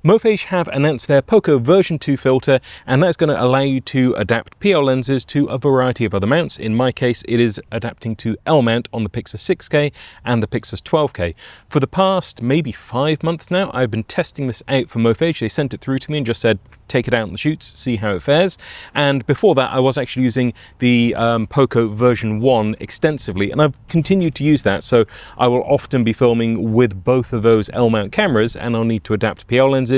Mofage have announced their POCO version 2 filter, and that's going to allow you to adapt PL lenses to a variety of other mounts. In my case, it is adapting to L mount on the PYXIS 12K and the PYXIS 12K. For the past maybe 5 months now, I've been testing this out for Mofage. They sent it through to me and just said, take it out on the shoots, see how it fares. And before that, I was actually using the POCO version 1 extensively, and I've continued to use that. So I will often be filming with both of those L mount cameras, and I'll need to adapt PL lenses.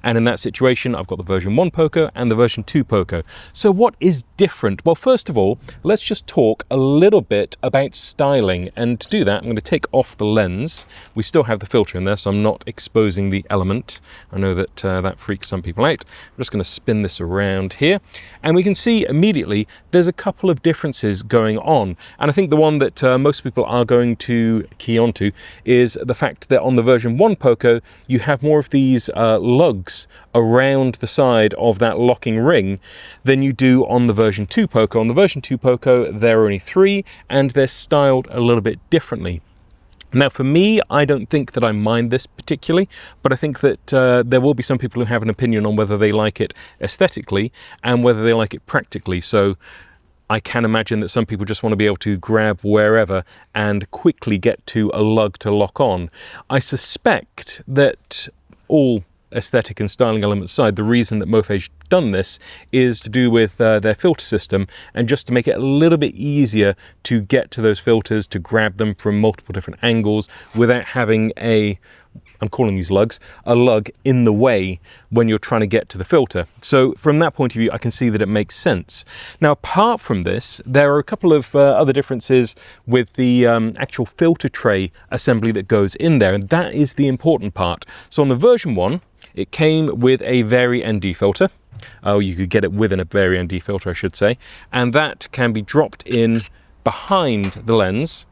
And in that situation, I've got the version 1 POCO and the version 2 POCO. So what is different? Well, first of all, let's just talk a little bit about styling. And to do that, I'm going to take off the lens. We still have the filter in there, so I'm not exposing the element. I know that that freaks some people out. I'm just going to spin this around here. And we can see immediately there's a couple of differences going on. And I think the one that most people are going to key onto is the fact that on the version 1 POCO, you have more of these lugs around the side of that locking ring than you do on the version 2 POCO. On the version 2 POCO, there are only 3, and they're styled a little bit differently. Now, for me, I don't think that I mind this particularly, but I think that there will be some people who have an opinion on whether they like it aesthetically and whether they like it practically. So I can imagine that some people just want to be able to grab wherever and quickly get to a lug to lock on. I suspect that all aesthetic and styling elements aside, the reason that Mofage done this is to do with their filter system, and just to make it a little bit easier to get to those filters, to grab them from multiple different angles without having a, I'm calling these lugs, a lug in the way when you're trying to get to the filter. So from that point of view, I can see that it makes sense. Now, apart from this, there are a couple of other differences with the actual filter tray assembly that goes in there, and that is the important part. So on the version 1, it came with a Vari-ND filter. Oh, you could get it within a Vari-ND filter, I should say. And that can be dropped in behind the lens,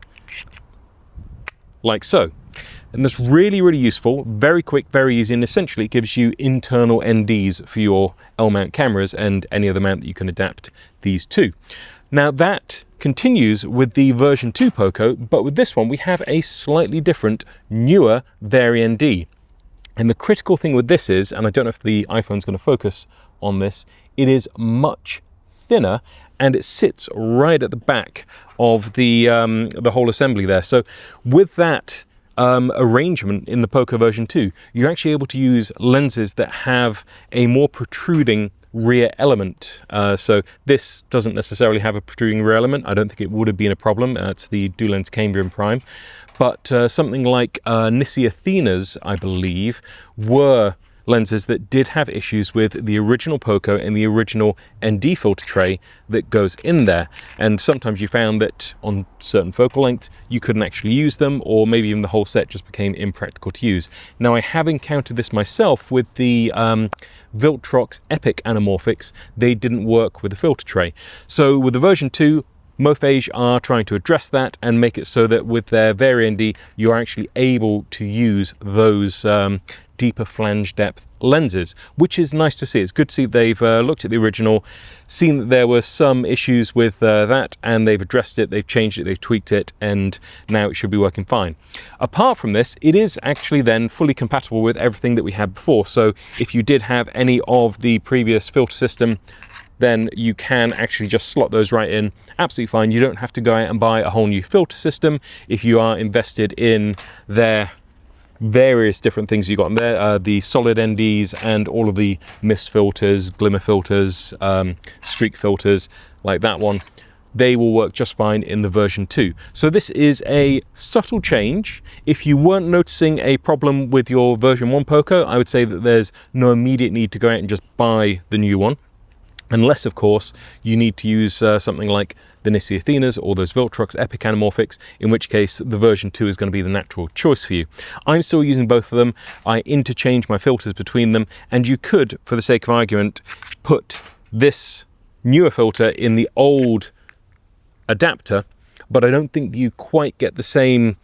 like so. And that's really, really useful, very quick, very easy, and essentially gives you internal NDs for your L mount cameras and any other mount that you can adapt these to. Now that continues with the version 2 POCO, but with this one we have a slightly different, newer Vari-ND. And the critical thing with this is, and I don't know if the iPhone's going to focus on this, it is much thinner, and it sits right at the back of the whole assembly there. So with that arrangement in the POCO version 2, you're actually able to use lenses that have a more protruding rear element. So this doesn't necessarily have a protruding rear element. I don't think it would have been a problem. It's the dual lens Cambrian Prime. But something like Nissi Athena's, I believe, were lenses that did have issues with the original POCO and the original ND filter tray that goes in there. And sometimes you found that on certain focal lengths, you couldn't actually use them, or maybe even the whole set just became impractical to use. Now, I have encountered this myself with the Viltrox Epic anamorphics. They didn't work with the filter tray. So with the version 2, Mofage are trying to address that and make it so that with their Vari-ND, you're actually able to use those deeper flange depth lenses, which is nice to see. It's good to see they've looked at the original, seen that there were some issues with that, and they've addressed it, they've changed it, they've tweaked it, and now it should be working fine. Apart from this, it is actually then fully compatible with everything that we had before. So if you did have any of the previous filter system, then you can actually just slot those right in absolutely fine. You don't have to go out and buy a whole new filter system if you are invested in their various different things you got in there, the solid NDs and all of the mist filters, glimmer filters, streak filters like that one. They will work just fine in the version 2. So this is a subtle change. If you weren't noticing a problem with your version 1 POCO, I would say that there's no immediate need to go out and just buy the new one. Unless, of course, you need to use something like the Nissi Athenas or those Viltrox Epic anamorphics, in which case the version 2 is going to be the natural choice for you. I'm still using both of them. I interchange my filters between them, and you could, for the sake of argument, put this newer filter in the old adapter, but I don't think you quite get the same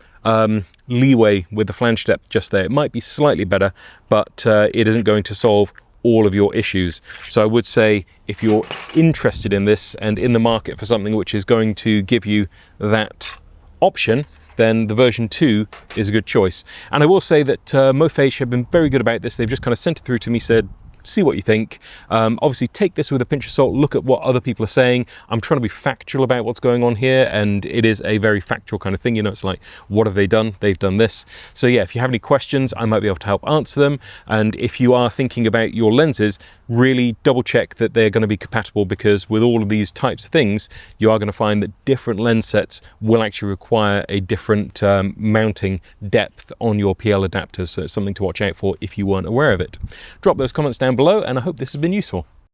leeway with the flange depth just there. It might be slightly better, but it isn't going to solve all of your issues. So I would say if you're interested in this and in the market for something which is going to give you that option, then the version 2 is a good choice. And I will say that Mofage have been very good about this. They've just kind of sent it through to me, said, see what you think. Obviously take this with a pinch of salt, look at what other people are saying. I'm trying to be factual about what's going on here, and it is a very factual kind of thing. You know, it's like, what have they done? They've done this. So yeah, if you have any questions, I might be able to help answer them. And if you are thinking about your lenses, really double check that they're going to be compatible, because with all of these types of things, you are going to find that different lens sets will actually require a different mounting depth on your PL adapters. So it's something to watch out for if you weren't aware of it. Drop those comments down below, and I hope this has been useful.